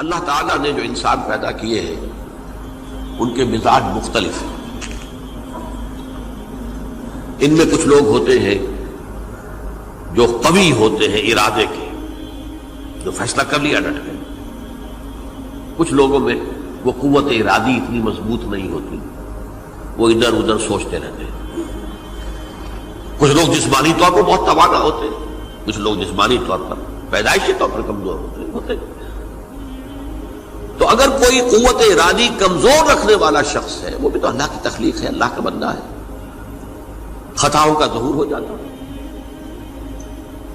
اللہ تعالیٰ نے جو انسان پیدا کیے ہیں ان کے مزاج مختلف ہیں. ان میں کچھ لوگ ہوتے ہیں جو قوی ہوتے ہیں ارادے کے، جو فیصلہ کر لیا ڈٹ گئے. کچھ لوگوں میں وہ قوت ارادی اتنی مضبوط نہیں ہوتی، وہ ادھر ادھر سوچتے رہتے ہیں. کچھ لوگ جسمانی طور پر بہت توانا ہوتے ہیں، کچھ لوگ جسمانی طور پر پیدائشی طور پر کمزور ہوتے ہیں. تو اگر کوئی قوت ارادی کمزور رکھنے والا شخص ہے، وہ بھی تو اللہ کی تخلیق ہے، اللہ کا بندہ ہے، خطاؤں کا ظہور ہو جاتا ہے،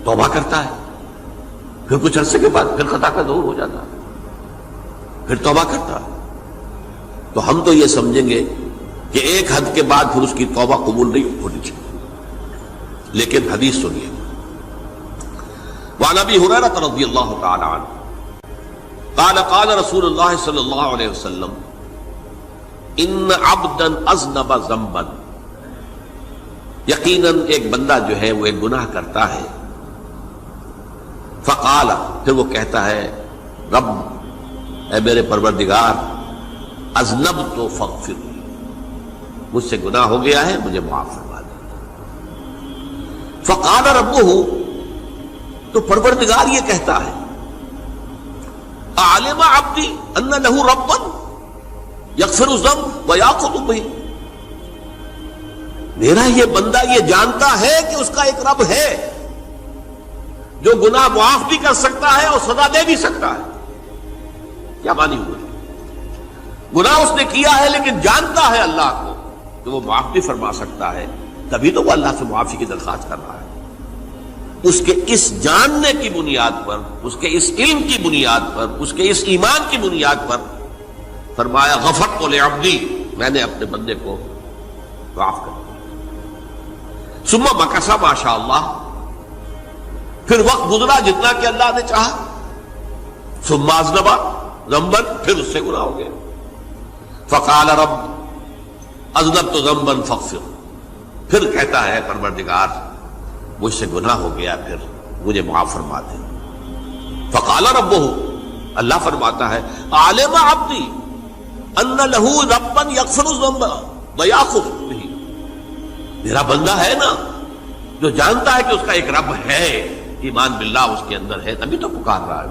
توبہ کرتا ہے، پھر کچھ عرصے کے بعد پھر خطا کا ظہور ہو جاتا ہے، پھر توبہ کرتا ہے. تو ہم تو یہ سمجھیں گے کہ ایک حد کے بعد پھر اس کی توبہ قبول نہیں ہونی چاہیے. لیکن حدیث سنیے. وعن ابی ہریرہ رضی اللہ تعالی عنہ قال قال رسول اللہ صلی اللہ علیہ وسلم ان عبدا اذنب ذنبا، یقیناً ایک بندہ جو ہے وہ ایک گناہ کرتا ہے. فقال، پھر وہ کہتا ہے رب، اے میرے پروردگار، اذنبت فاغفر لی، مجھ سے گناہ ہو گیا ہے، مجھے معاف فرما دے. فقال ربہ، تو پروردگار یہ کہتا ہے اعلم عبدی ان لہ ربا یغفر الذنب ویأخذ بہ، میرا یہ بندہ یہ جانتا ہے کہ اس کا ایک رب ہے جو گناہ معاف بھی کر سکتا ہے اور سزا دے بھی سکتا ہے. کیا مانی ہوئے؟ گناہ اس نے کیا ہے لیکن جانتا ہے اللہ کو کہ وہ معاف بھی فرما سکتا ہے، تبھی تو وہ اللہ سے معافی کی درخواست کر رہا ہے. اس کے اس جاننے کی بنیاد پر، اس کے اس علم کی بنیاد پر، اس کے اس ایمان کی بنیاد پر فرمایا غفرت لعبدی، میں نے اپنے بندے کو معاف کر دیا. ثم مکث ما شاء اللہ، پھر وقت گزرا جتنا کہ اللہ نے چاہا. ثم اذنب ذنبا، پھر اس سے گناہ ہو گیا. فقال رب اذنبت ذنبا فاغفر، پھر کہتا ہے پروردگار مجھ سے گناہ ہو گیا، پھر مجھے معاف فرما دے. فقال ربہ، اللہ فرماتا ہے عالم عبدی ان لہ ربا یغفر الذنب ویأخذ بہ، میرا بندہ ہے نا جو جانتا ہے کہ اس کا ایک رب ہے، ایمان باللہ اس کے اندر ہے، تبھی تو پکار رہا ہے.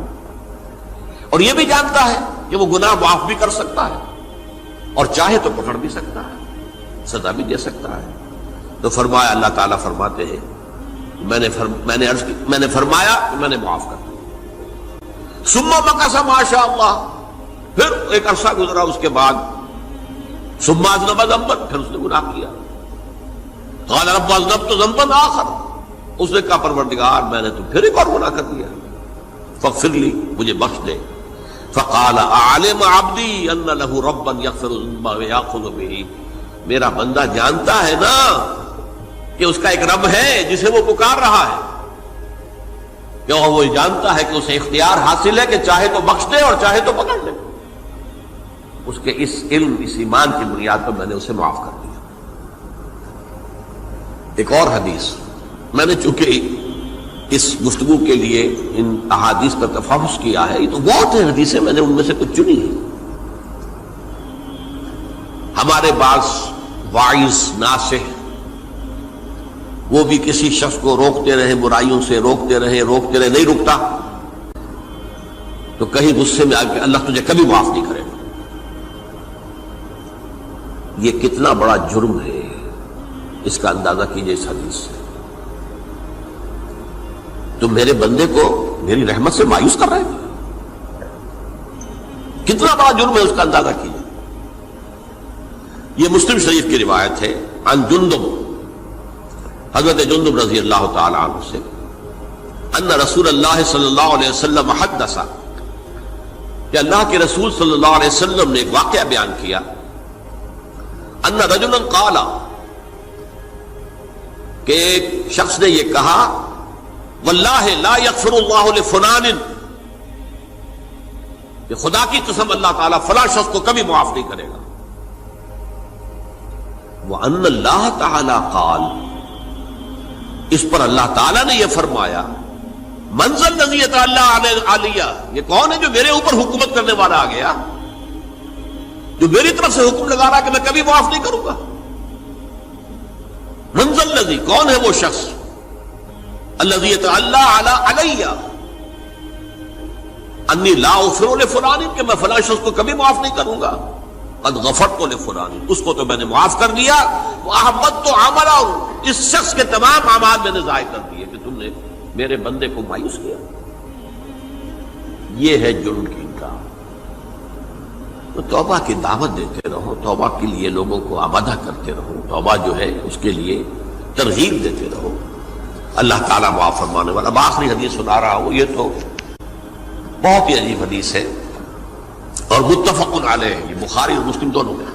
اور یہ بھی جانتا ہے کہ وہ گناہ معاف بھی کر سکتا ہے اور چاہے تو پکڑ بھی سکتا ہے، سزا بھی دے سکتا ہے. تو فرمایا، اللہ تعالیٰ فرماتے ہیں میں نے فرمایا کہ میں نے معاف کر دیا. ثم مکث ما شاء اللہ، پھر ایک عرصہ گزرا اس کے بعد. ثم اذنب ذنبا، پھر اس نے گناہ کیا. قال رب اذنبت ذنبا آخر، اس نے کہا پروردگار میں نے تو پھر ایک اور گناہ کر دیا، فاغفر لی، مجھے بخش دے. فقال اعلم عبدی ان لہ ربا یغفر الذنب ویأخذ بہ، میرا بندہ جانتا ہے نا کہ اس کا ایک رب ہے جسے وہ پکار رہا ہے، کہ وہ جانتا ہے کہ اسے اختیار حاصل ہے کہ چاہے تو بخش دے اور چاہے تو پکڑ لے. اس کے اس علم، اس ایمان کی بنیاد پر میں نے اسے معاف کر دیا. ایک اور حدیث، میں نے چونکہ اس گفتگو کے لیے ان احادیث پر تفحص کیا ہے، یہ تو بہت ہیں حدیثیں، میں نے ان میں سے کچھ چنی ہیں. ہمارے بعض واعظ ناصح وہ بھی کسی شخص کو روکتے رہے، برائیوں سے روکتے رہے، نہیں رکتا تو کہیں غصے میں آ کے اللہ تجھے کبھی معاف نہیں کرے گا. یہ کتنا بڑا جرم ہے، اس کا اندازہ کیجئے اس حدیث سے. تم میرے بندے کو میری رحمت سے مایوس کر رہے ہیں، کتنا بڑا جرم ہے، اس کا اندازہ کیجئے. یہ مسلم شریف کی روایت ہے عن جندب، حضرت جندب رضی اللہ تعالی عنہ سے، ان رسول اللہ صلی اللہ علیہ وسلم حدث، کہ اللہ کے رسول صلی اللہ علیہ وسلم نے ایک واقعہ بیان کیا. ان رجلا قال، کہ ایک شخص نے یہ کہا واللہ لا یغفر اللہ لفلان، کہ خدا کی قسم اللہ تعالیٰ فلاں شخص کو کبھی معاف نہیں کرے گا. وَأَنَّ اللَّهَ تَعَالَى قَالَ، اس پر اللہ تعالیٰ نے یہ فرمایا منزل نزیت اللہ علیہ، یہ کون ہے جو میرے اوپر حکومت کرنے والا آ گیا، جو میری طرف سے حکم لگا رہا کہ میں کبھی معاف نہیں کروں گا؟ منزل نزی، کون ہے وہ شخص؟ الذی اللہ علیہ انی لا اغفر لفلان، کہ میں فلاں شخص کو کبھی معاف نہیں کروں گا، قد غفرت لفلان، اس کو تو میں نے معاف کر دیا، واحبطت عملہ، اس شخص کے تمام اعمال میں نے ضائع کر دیے کہ تم نے میرے بندے کو مایوس کیا۔ یہ ہے جرم کی انکار۔ تو توبہ کی دعوت دیتے رہو، توبہ کے لیے لوگوں کو آمادہ کرتے رہو، توبہ جو ہے اس کے لیے ترغیب دیتے رہو، اللہ تعالیٰ معاف فرمانے والا۔ اب آخری حدیث سنا رہا ہوں، یہ تو بہت ہی عجیب حدیث ہے اور متفق علیہ، یہ بخاری اور مسلم دونوں میں۔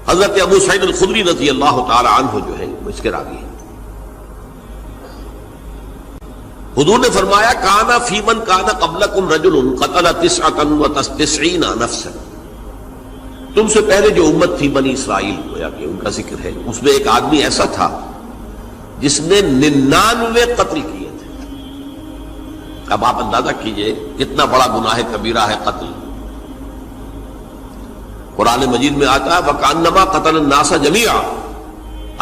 حضرت ابو سعید الخدری رضی اللہ تعالی عنہ جو ہے وہ اس کے راوی ہیں۔ حضور نے فرمایا کانا فی من کانا قبلکم رجل قتل 99 نفسا، تم سے پہلے جو امت تھی بنی اسرائیل، گویا کہ ان کا ذکر ہے، اس میں ایک آدمی ایسا تھا جس نے 99 قتل کیے تھے۔ اب آپ اندازہ کیجئے کتنا بڑا گناہ کبیرہ ہے قتل۔ قرآن مجید میں آتا ہے وَكَأَنَّمَا قَتَلَ النَّاسَ جَمِيعًا،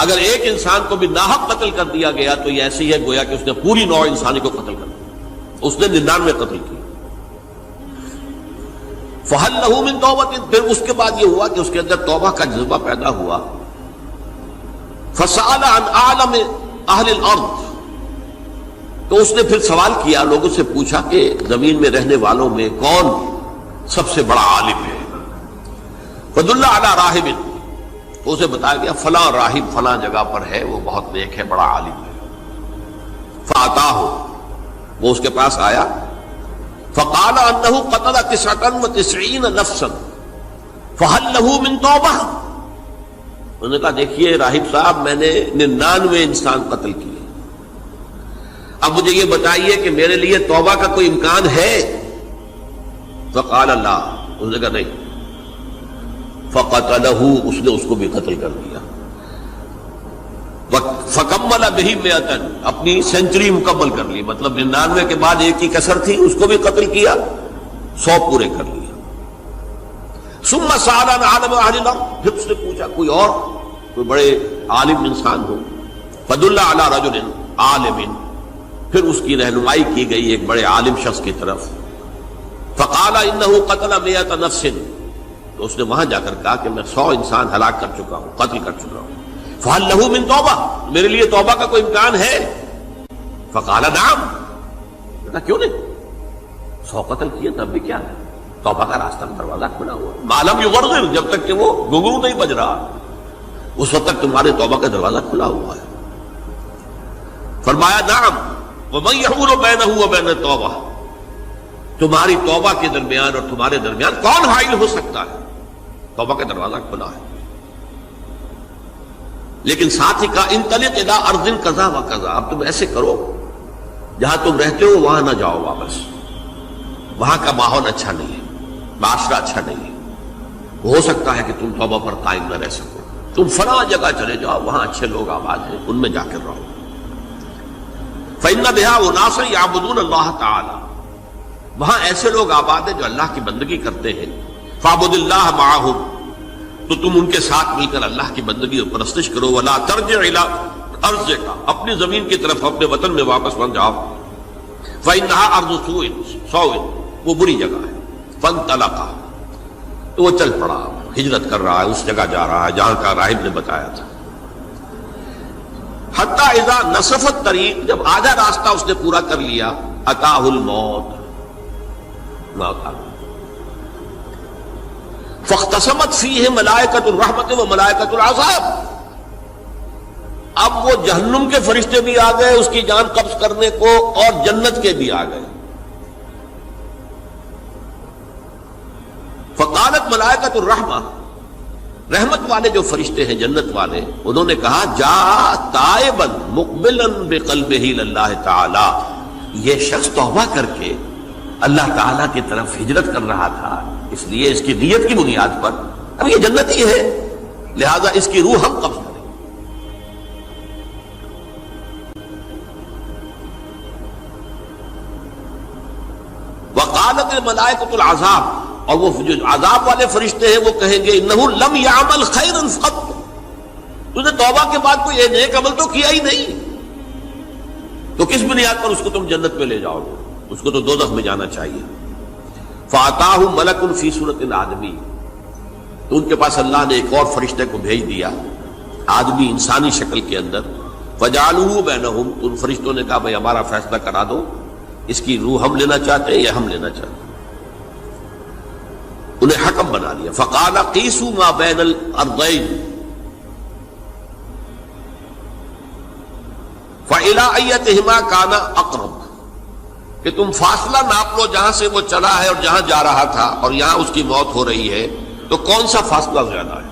اگر ایک انسان کو بھی ناحق قتل کر دیا گیا تو یہ ایسی ہے گویا کہ اس نے پوری نوع انسانی کو قتل کر دیا، اس نے 99 قتل کی۔ فَهَلْ لَهُ مِن تَوْبَةٍ، پھر اس کے بعد یہ ہوا کہ اس کے اندر توبہ کا جذبہ پیدا ہوا۔ فَسَأَلَ عَنْ أَعْلَمِ أَهْلِ الْأَرْضِ، تو اس نے پھر سوال کیا، لوگوں سے پوچھا کہ زمین میں رہنے والوں میں کون سب سے بڑا عالم ہے؟ فَدُلَّ عَلَى رَاهِبٍ، تو اسے بتایا گیا فلاں راہب فلاں جگہ پر ہے، وہ بہت نیک ہے، بڑا عالم ہے۔ فَأَتَاهُ، وہ اس کے پاس آیا، فَقَالَ أَنَّهُ قَتَلَ 99 نَفْسًا فَهَلْ لَهُ مِن تَوْبَةٍ، انہوں نے کہا دیکھیے راہب صاحب، میں نے 99 انسان قتل کیے، اب مجھے یہ بتائیے کہ میرے لیے توبہ کا کوئی امکان ہے؟ فقال لا، انہوں نے کہا نہیں۔ فقتلہ، اس نے اس کو بھی قتل کر دیا۔ فکمل بہ 100، اپنی سینچری مکمل کر لی، مطلب 99 کے بعد ایک ہی کسر تھی، اس کو بھی قتل کیا، 100 پورے کر لیا۔ ثم سأل عن عالم اہل الارض، پھر اس نے پوچھا کوئی اور کوئی بڑے عالم انسان ہو۔ فدل علی رجل عالم، پھر اس کی رہنمائی کی گئی ایک بڑے عالم شخص کی طرف۔ فقال انه قتل 100 نفس، تو اس نے وہاں جا کر کہا کہ میں 100 انسان ہلاک کر چکا ہوں، قتل کر چکا ہوں۔ فهل له من توبہ، میرے لیے توبہ کا کوئی امکان ہے؟ فقال نعم، کہا کیوں نہیں، 100 قتل کیے تب بھی کیا ہے، توبہ کا راستہ دروازہ کھلا ہوا، ما لم یغرغر، جب تک کہ وہ گھنگرو نہیں بج رہا اس وقت تک تمہارے توبہ کا دروازہ کھلا ہوا ہے۔ فرمایا نعم، ومن یحول بینہ وبین التوبہ، تمہاری توبہ کے درمیان اور تمہارے درمیان کون حائل ہو سکتا ہے، توبہ کا دروازہ کھلا ہے۔ لیکن ساتھ ہی کہا انطلق الی ارض کذا و کذا، اب تم ایسے کرو جہاں تم رہتے ہو وہاں نہ جاؤ واپس، وہاں کا ماحول اچھا نہیں ہے، معاشرہ اچھا نہیں ہے، ہو سکتا ہے کہ تم توبہ پر قائم نہ رہ سکو، تم فلاں جگہ چلے جاؤ، وہاں اچھے لوگ آباد ہیں، ان میں جا کر رہو۔ فإن بها أناسا يعبدون اللہ تعالی، وہاں ایسے لوگ آباد ہیں جو اللہ کی بندگی کرتے ہیں۔ فاعبد اللہ معهم، تو تم ان کے ساتھ مل کر اللہ کی بندگی اور پرستش کرو۔ ولا ترجع الی ارضک، اپنی زمین کی طرف اپنے وطن میں واپس نہ جاؤ۔ فإنها ارض سوء، وہ بری جگہ ہے۔ فانطلقا، تو وہ چل پڑا، ہجرت کر رہا ہے، اس جگہ جا رہا ہے جہاں کا راہب نے بتایا تھا۔ حتی اذا نصف الطریق، جب آدھا راستہ اس نے پورا کر لیا، اتاہ الموت، موت آ گئی۔ فاختصمت فیہ ملائکۃ الرحمت و ملائکۃ العذاب، اب وہ جہنم کے فرشتے بھی آ گئے اس کی جان قبض کرنے کو، اور جنت کے بھی آ گئے۔ فقالت ملائکۃ الرحمہ، رحمت والے جو فرشتے ہیں جنت والے، انہوں نے کہا جا تائبا مقبلا بقلبہ للہ تعالی، یہ شخص توبہ کر کے اللہ تعالیٰ کی طرف ہجرت کر رہا تھا، اس لیے اس کی نیت کی بنیاد پر اب یہ جنتی ہے، لہذا اس کی روح ہم قبض کریں۔ وقالت الملائکۃ العذاب، اور وہ جو عذاب والے فرشتے ہیں وہ کہیں گے انہ لم یعمل خیرا قط، تو نے توبہ کے بعد کوئی نیک عمل تو کیا ہی نہیں، تو کس بنیاد پر اس کو تم جنت میں لے جاؤ گے؟ اس کو تو دوزخ میں جانا چاہیے۔ فاتاہ ملک فی صورت آدمی، تو ان کے پاس اللہ نے ایک اور فرشتے کو بھیج دیا آدمی انسانی شکل کے اندر، فجعلوہ بینہم، ان فرشتوں نے کہا بھائی ہمارا فیصلہ کرا دو، اس کی روح ہم لینا چاہتے ہیں یا ہم لینا چاہتے ہیں، انہیں حکم بنا لیا۔ فقال قیسوا ما بین الارضین فإلی ایتہما کان اقرب، کہ تم فاصلہ ناپ لو جہاں سے وہ چلا ہے اور جہاں جا رہا تھا اور یہاں اس کی موت ہو رہی ہے، تو کون سا فاصلہ زیادہ ہے؟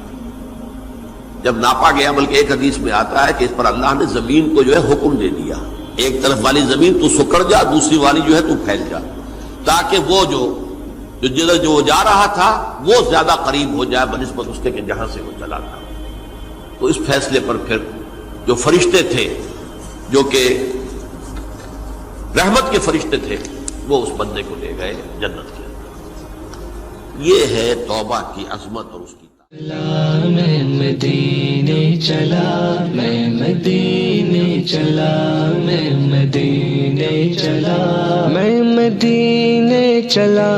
جب ناپا گیا، بلکہ ایک حدیث میں آتا ہے کہ اس پر اللہ نے زمین کو جو ہے حکم دے دیا، ایک طرف والی زمین تو سکڑ جا، دوسری والی جو ہے تو پھیل جا، تاکہ وہ جدھر جو جا رہا تھا وہ زیادہ قریب ہو جائے بنسبت اس کے کہ جہاں سے وہ چلا تھا۔ تو اس فیصلے پر پھر جو فرشتے تھے، جو کہ رحمت کے فرشتے تھے، وہ اس بندے کو لے گئے جنت کے اندر۔ یہ ہے توبہ کی عظمت اور اس کی میں مدینے چلا، میں مدینے چلا، میں مدینے چلا، میں مدینے چلا،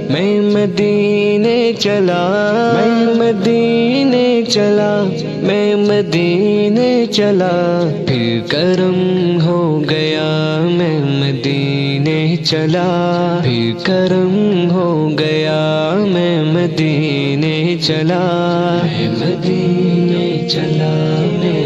میں مدینے چلا، میں مدینے چلا، میں مدینے چلا، پھر کرم ہو گیا، میں مدینے چلا، پھر کرم ہو گیا، میں مدینے چلا، میں مدینے چلا، میں